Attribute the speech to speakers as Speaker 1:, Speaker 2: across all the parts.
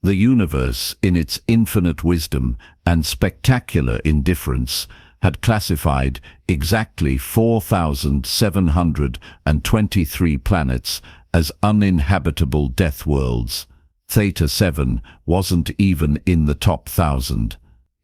Speaker 1: The universe, in its infinite wisdom and spectacular indifference, had classified exactly 4,723 planets as uninhabitable death worlds. Theta 7 wasn't even in the top 1,000.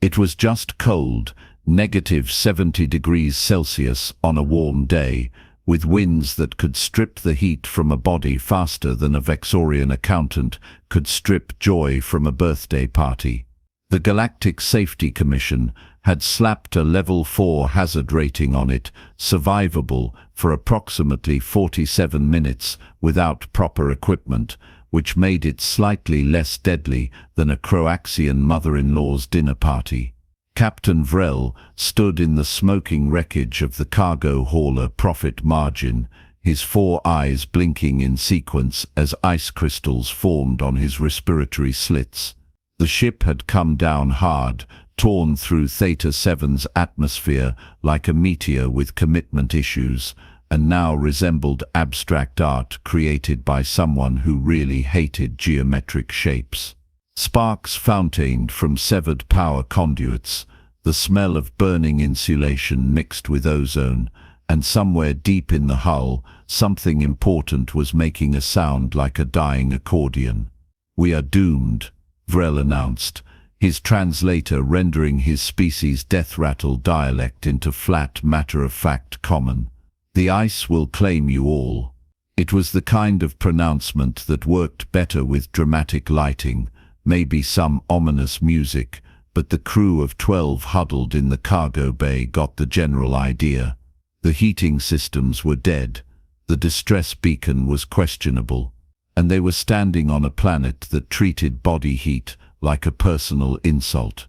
Speaker 1: It was just cold, -70 degrees Celsius on a warm day, with winds that could strip the heat from a body faster than a Vexorian accountant could strip joy from a birthday party. The Galactic Safety Commission had slapped a level 4 hazard rating on it, survivable for approximately 47 minutes without proper equipment, which made it slightly less deadly than a Croaxian mother-in-law's dinner party. Captain Vrel stood in the smoking wreckage of the cargo hauler Profit Margin, his 4 eyes blinking in sequence as ice crystals formed on his respiratory slits. The ship had come down hard, torn through Theta 7's atmosphere like a meteor with commitment issues, and now resembled abstract art created by someone who really hated geometric shapes. Sparks fountained from severed power conduits, the smell of burning insulation mixed with ozone, and somewhere deep in the hull, something important was making a sound like a dying accordion. "We are doomed," Vrel announced, his translator rendering his species' death rattle dialect into flat, matter-of-fact common. "The ice will claim you all." It was the kind of pronouncement that worked better with dramatic lighting, maybe some ominous music, but the crew of 12 huddled in the cargo bay got the general idea. The heating systems were dead, the distress beacon was questionable, and they were standing on a planet that treated body heat like a personal insult.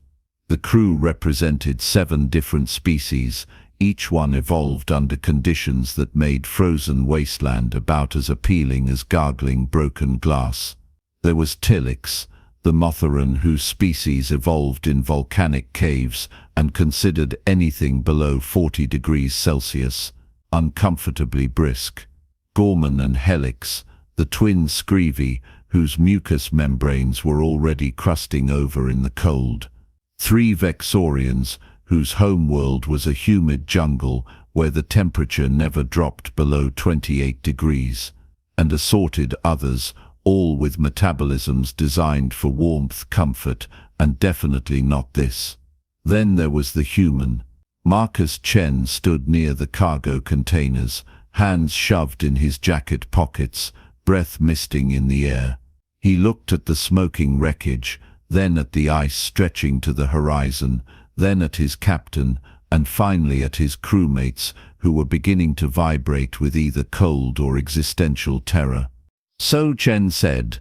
Speaker 1: The crew represented 7 different species, each one evolved under conditions that made frozen wasteland about as appealing as gargling broken glass. There was Tilix, the Motheran whose species evolved in volcanic caves and considered anything below 40 degrees Celsius uncomfortably brisk. Gorman and Helix, the twin Screevy, whose mucous membranes were already crusting over in the cold. 3 Vexorians, whose homeworld was a humid jungle where the temperature never dropped below 28 degrees, and assorted others, all with metabolisms designed for warmth, comfort, and definitely not this. Then there was the human. Marcus Chen stood near the cargo containers, hands shoved in his jacket pockets, breath misting in the air. He looked at the smoking wreckage, then at the ice stretching to the horizon, then at his captain, and finally at his crewmates, who were beginning to vibrate with either cold or existential terror. "So," Chen said,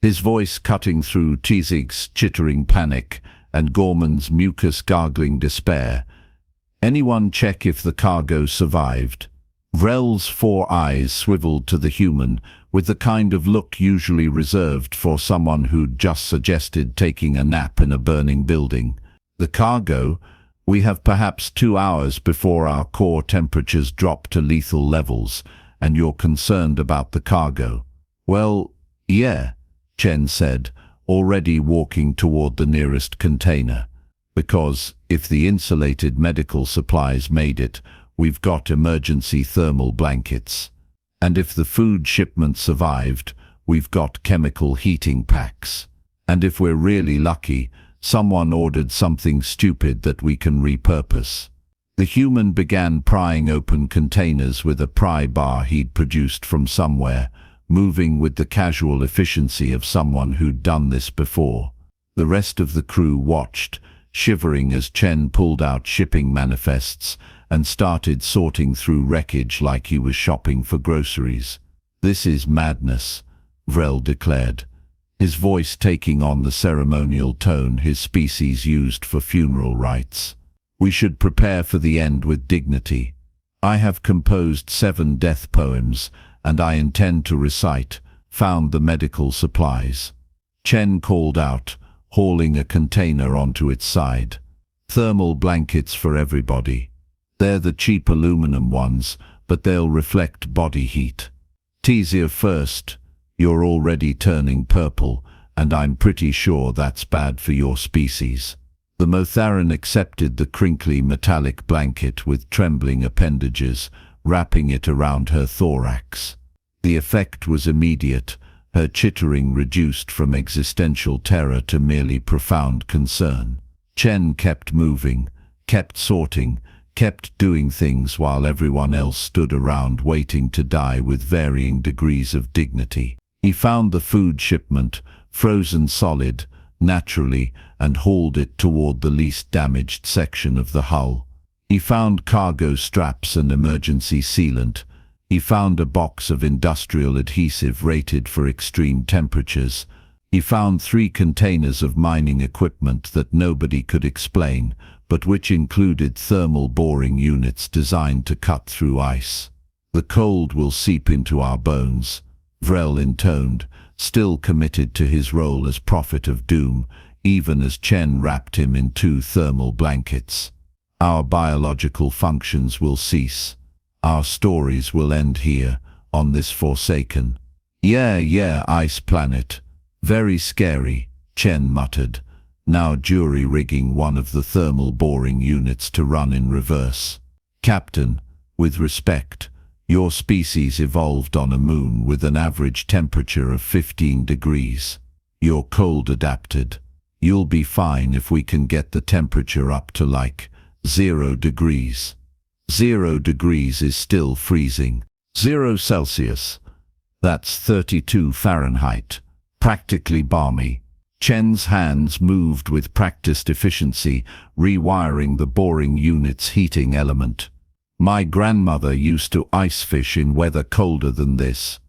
Speaker 1: his voice cutting through Tizig's chittering panic and Gorman's mucus-gargling despair, "anyone check if the cargo survived?" Vrel's 4 eyes swiveled to the human, with the kind of look usually reserved for someone who'd just suggested taking a nap in a burning building. "The cargo? We have perhaps 2 hours before our core temperatures drop to lethal levels, and you're concerned about the cargo." "Well, yeah," Chen said, already walking toward the nearest container. "Because if the insulated medical supplies made it, we've got emergency thermal blankets. And if the food shipment survived, we've got chemical heating packs. And if we're really lucky, someone ordered something stupid that we can repurpose." The human began prying open containers with a pry bar he'd produced from somewhere, moving with the casual efficiency of someone who'd done this before. The rest of the crew watched, shivering as Chen pulled out shipping manifests and started sorting through wreckage like he was shopping for groceries. "This is madness," Vrel declared, his voice taking on the ceremonial tone his species used for funeral rites. "We should prepare for the end with dignity. I have composed 7 death poems, and I intend to recite, 'Found the medical supplies.'" Chen called out, hauling a container onto its side. "Thermal blankets for everybody. They're the cheap aluminum ones, but they'll reflect body heat. Teasier first, you're already turning purple, and I'm pretty sure that's bad for your species." The Motharan accepted the crinkly metallic blanket with trembling appendages, wrapping it around her thorax. The effect was immediate. Her chittering reduced from existential terror to merely profound concern. Chen kept moving, kept sorting, kept doing things while everyone else stood around waiting to die with varying degrees of dignity. He found the food shipment, frozen solid, naturally, and hauled it toward the least damaged section of the hull. He found cargo straps and emergency sealant. He found a box of industrial adhesive rated for extreme temperatures. He found 3 containers of mining equipment that nobody could explain, but which included thermal boring units designed to cut through ice. "The cold will seep into our bones," Vrel intoned, still committed to his role as prophet of doom, even as Chen wrapped him in 2 thermal blankets. "Our biological functions will cease. Our stories will end here, on this forsaken, ice planet. Very scary," Chen muttered, now jury-rigging one of the thermal boring units to run in reverse. "Captain, with respect, your species evolved on a moon with an average temperature of 15 degrees. You're cold adapted. You'll be fine if we can get the temperature up to like 0 degrees. 0 degrees is still freezing. 0 Celsius. That's 32 Fahrenheit. Practically balmy." Chen's hands moved with practiced efficiency, rewiring the boring unit's heating element. "My grandmother used to ice fish in weather colder than this.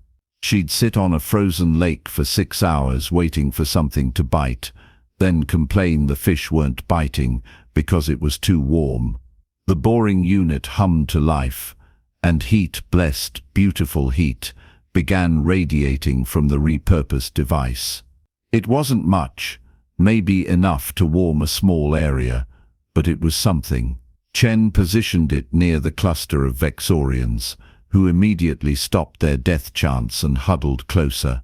Speaker 1: She'd sit on a frozen lake for 6 hours waiting for something to bite, then complain the fish weren't biting because it was too warm." The boring unit hummed to life, and heat, blessed, beautiful heat, began radiating from the repurposed device. It wasn't much, maybe enough to warm a small area, but it was something. Chen positioned it near the cluster of Vexorians, who immediately stopped their death chants and huddled closer.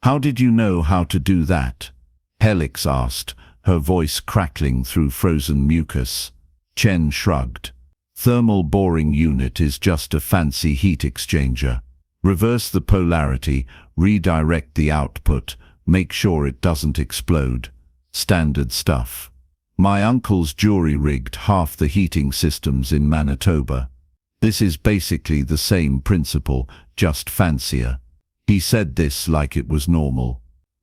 Speaker 1: "How did you know how to do that?" Helix asked, her voice crackling through frozen mucus. Chen shrugged. "Thermal boring unit is just a fancy heat exchanger. Reverse the polarity, redirect the output, make sure it doesn't explode. Standard stuff. My uncle's jury-rigged half the heating systems in Manitoba. This is basically the same principle, just fancier." He said this like it was normal.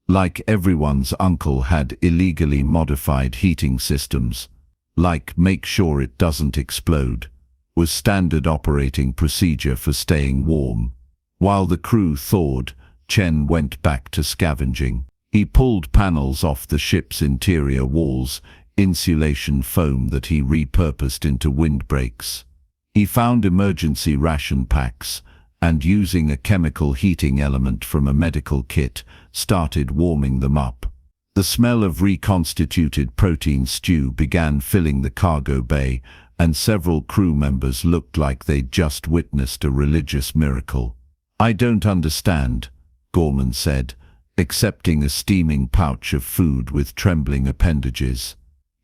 Speaker 1: Like everyone's uncle had illegally modified heating systems. Like make sure it doesn't explode was standard operating procedure for staying warm. While the crew thawed, Chen went back to scavenging. He pulled panels off the ship's interior walls, insulation foam that he repurposed into windbreaks. He found emergency ration packs, and using a chemical heating element from a medical kit, started warming them up. The smell of reconstituted protein stew began filling the cargo bay, and several crew members looked like they'd just witnessed a religious miracle. "I don't understand," Gorman said, accepting a steaming pouch of food with trembling appendages.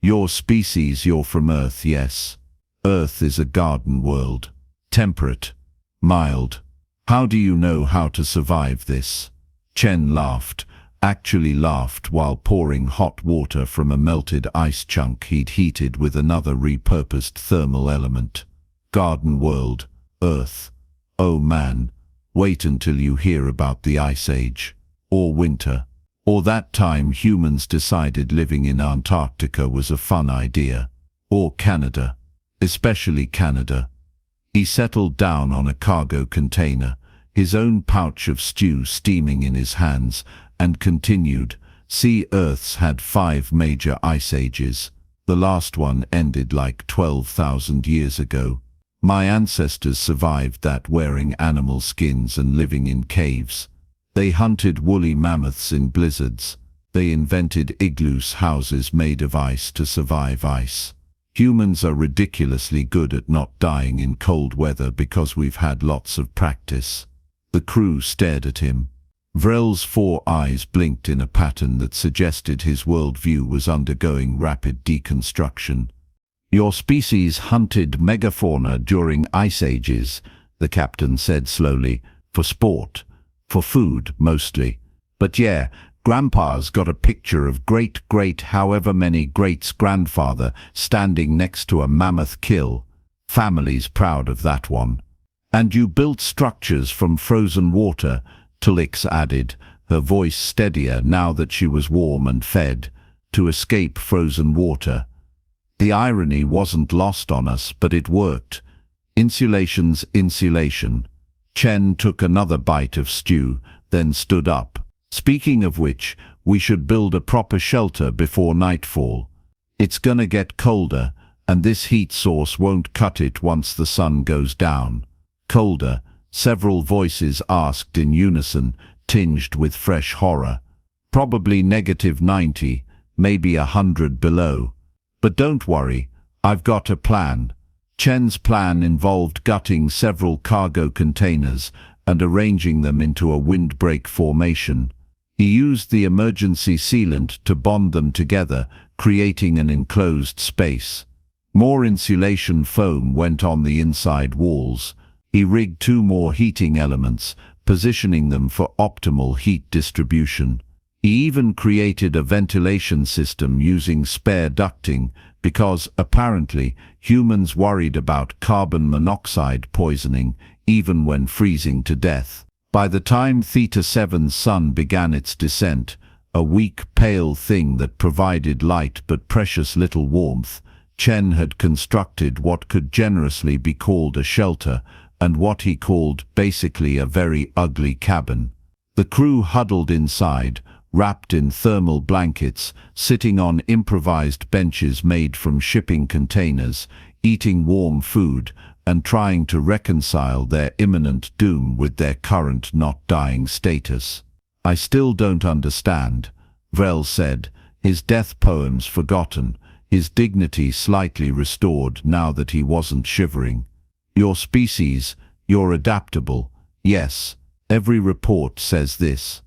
Speaker 1: "Your species, you're from Earth, yes. Earth is a garden world. Temperate. Mild. How do you know how to survive this?" Chen laughed, actually laughed while pouring hot water from a melted ice chunk he'd heated with another repurposed thermal element. "Garden world. Earth. Oh man. Wait until you hear about the Ice Age. Or winter. Or that time humans decided living in Antarctica was a fun idea. Or Canada. Especially Canada." He settled down on a cargo container, his own pouch of stew steaming in his hands, and continued, "See, Earth's had 5 major ice ages. The last one ended like 12,000 years ago. My ancestors survived that wearing animal skins and living in caves. They hunted woolly mammoths in blizzards. They invented igloo houses made of ice to survive ice. Humans are ridiculously good at not dying in cold weather because we've had lots of practice." The crew stared at him. Vrel's 4 eyes blinked in a pattern that suggested his worldview was undergoing rapid deconstruction. Your species hunted megafauna during ice ages, the captain said slowly, for sport, for food mostly. But yeah, Grandpa's got a picture of great however many greats grandfather standing next to a mammoth kill. Family's proud of that one. And you built structures from frozen water, Tulix added, her voice steadier now that she was warm and fed, to escape frozen water. The irony wasn't lost on us, but it worked. Insulation's insulation. Chen took another bite of stew, then stood up. Speaking of which, we should build a proper shelter before nightfall. It's gonna get colder, and this heat source won't cut it once the sun goes down. Colder, several voices asked in unison, tinged with fresh horror. Probably -90, maybe 100 below. But don't worry, I've got a plan. Chen's plan involved gutting several cargo containers and arranging them into a windbreak formation. He used the emergency sealant to bond them together, creating an enclosed space. More insulation foam went on the inside walls. He rigged 2 more heating elements, positioning them for optimal heat distribution. He even created a ventilation system using spare ducting because, apparently, humans worried about carbon monoxide poisoning even when freezing to death. By the time Theta 7's sun began its descent, a weak, pale thing that provided light but precious little warmth, Chen had constructed what could generously be called a shelter, and what he called basically a very ugly cabin. The crew huddled inside, wrapped in thermal blankets, sitting on improvised benches made from shipping containers, eating warm food, and trying to reconcile their imminent doom with their current not-dying status. I still don't understand, Vrel said, his death poems forgotten, his dignity slightly restored now that he wasn't shivering. Your species, you're adaptable, yes, every report says this.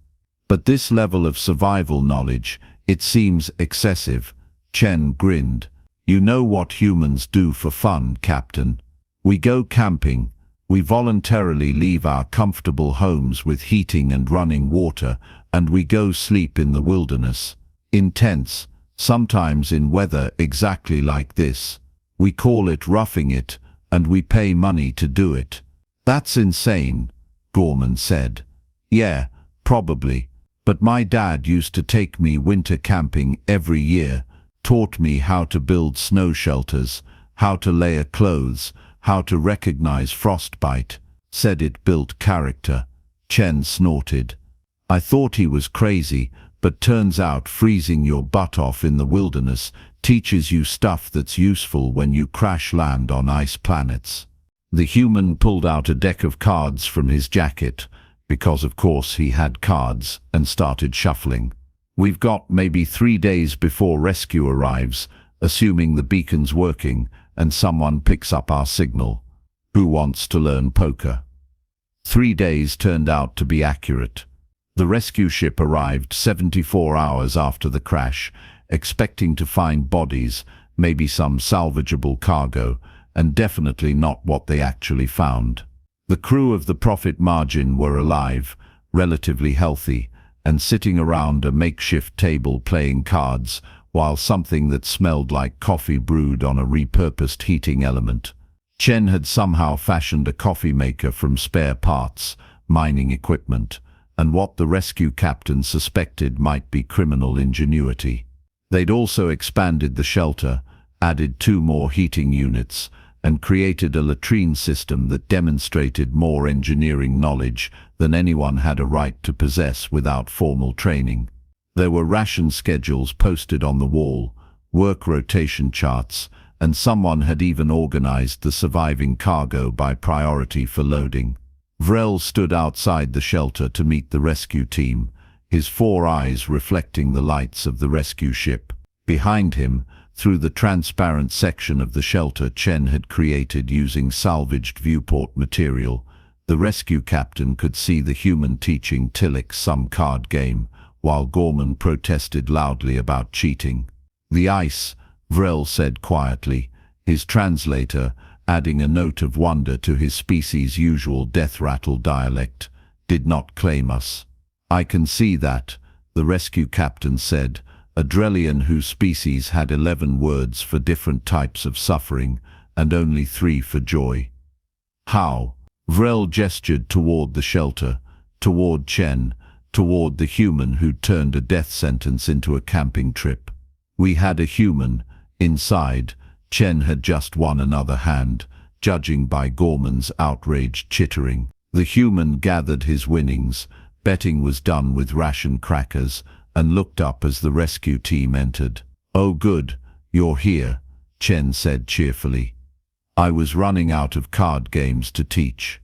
Speaker 1: But this level of survival knowledge, it seems excessive. Chen grinned. You know what humans do for fun, Captain. We go camping. We voluntarily leave our comfortable homes with heating and running water, and we go sleep in the wilderness. In tents, sometimes in weather exactly like this. We call it roughing it, and we pay money to do it. That's insane, Gorman said. Yeah, probably. But my dad used to take me winter camping every year, taught me how to build snow shelters, how to layer clothes, how to recognize frostbite, said it built character. Chen snorted. I thought he was crazy, but turns out freezing your butt off in the wilderness teaches you stuff that's useful when you crash land on ice planets. The human pulled out a deck of cards from his jacket, because of course he had cards, and started shuffling. We've got maybe 3 days before rescue arrives, assuming the beacon's working and someone picks up our signal. Who wants to learn poker? 3 days turned out to be accurate. The rescue ship arrived 74 hours after the crash, expecting to find bodies, maybe some salvageable cargo, and definitely not what they actually found. The crew of the Profit Margin were alive, relatively healthy, and sitting around a makeshift table playing cards, while something that smelled like coffee brewed on a repurposed heating element. Chen had somehow fashioned a coffee maker from spare parts, mining equipment, and what the rescue captain suspected might be criminal ingenuity. They'd also expanded the shelter, added 2 more heating units, and created a latrine system that demonstrated more engineering knowledge than anyone had a right to possess without formal training. There were ration schedules posted on the wall, work rotation charts, and someone had even organized the surviving cargo by priority for loading. Vrel stood outside the shelter to meet the rescue team, his 4 eyes reflecting the lights of the rescue ship. Behind him, through the transparent section of the shelter Chen had created using salvaged viewport material, The rescue captain could see the human teaching Tillich some card game, while Gorman protested loudly about cheating. "The ice," Vrel said quietly, his translator adding a note of wonder to his species' usual death-rattle dialect, "did not claim us." "I can see that," the rescue captain said, a Drellian whose species had 11 words for different types of suffering and only 3 for joy. "How?" Vrel gestured toward the shelter, toward Chen, toward the human who'd turned a death sentence into a camping trip. "We had a human inside." Chen had just won another hand, judging by Gorman's outraged chittering. The human gathered his winnings, betting was done with ration crackers, and looked up as the rescue team entered. "Oh good, you're here," Chen said cheerfully. "I was running out of card games to teach.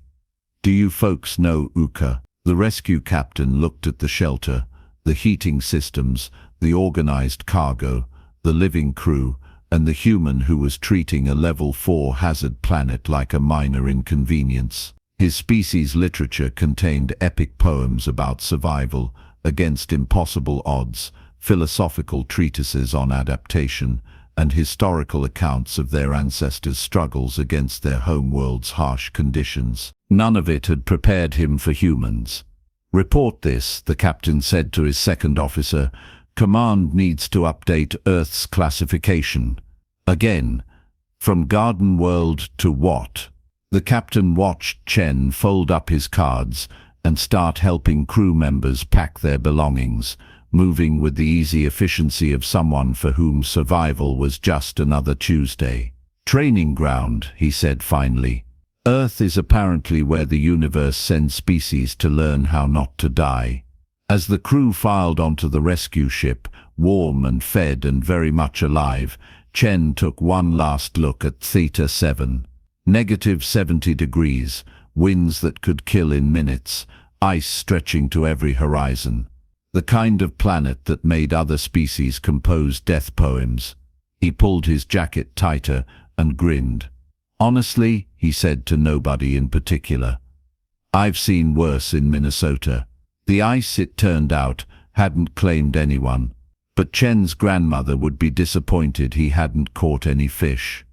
Speaker 1: Do you folks know Uka?" The rescue captain looked at the shelter, the heating systems, the organized cargo, the living crew, and the human who was treating a level 4 hazard planet like a minor inconvenience. His species' literature contained epic poems about survival against impossible odds, philosophical treatises on adaptation, and historical accounts of their ancestors' struggles against their homeworld's harsh conditions. None of it had prepared him for humans. "Report this," the captain said to his second officer. "Command needs to update Earth's classification." Again, from garden world to what? The captain watched Chen fold up his cards and start helping crew members pack their belongings, moving with the easy efficiency of someone for whom survival was just another Tuesday. "Training ground," he said finally. "Earth is apparently where the universe sends species to learn how not to die." As the crew filed onto the rescue ship, warm and fed and very much alive, Chen took one last look at Theta 7. -70 degrees, winds that could kill in minutes, ice stretching to every horizon. The kind of planet that made other species compose death poems. He pulled his jacket tighter and grinned. "Honestly," he said to nobody in particular, "I've seen worse in Minnesota." The ice, it turned out, hadn't claimed anyone, but Chen's grandmother would be disappointed he hadn't caught any fish.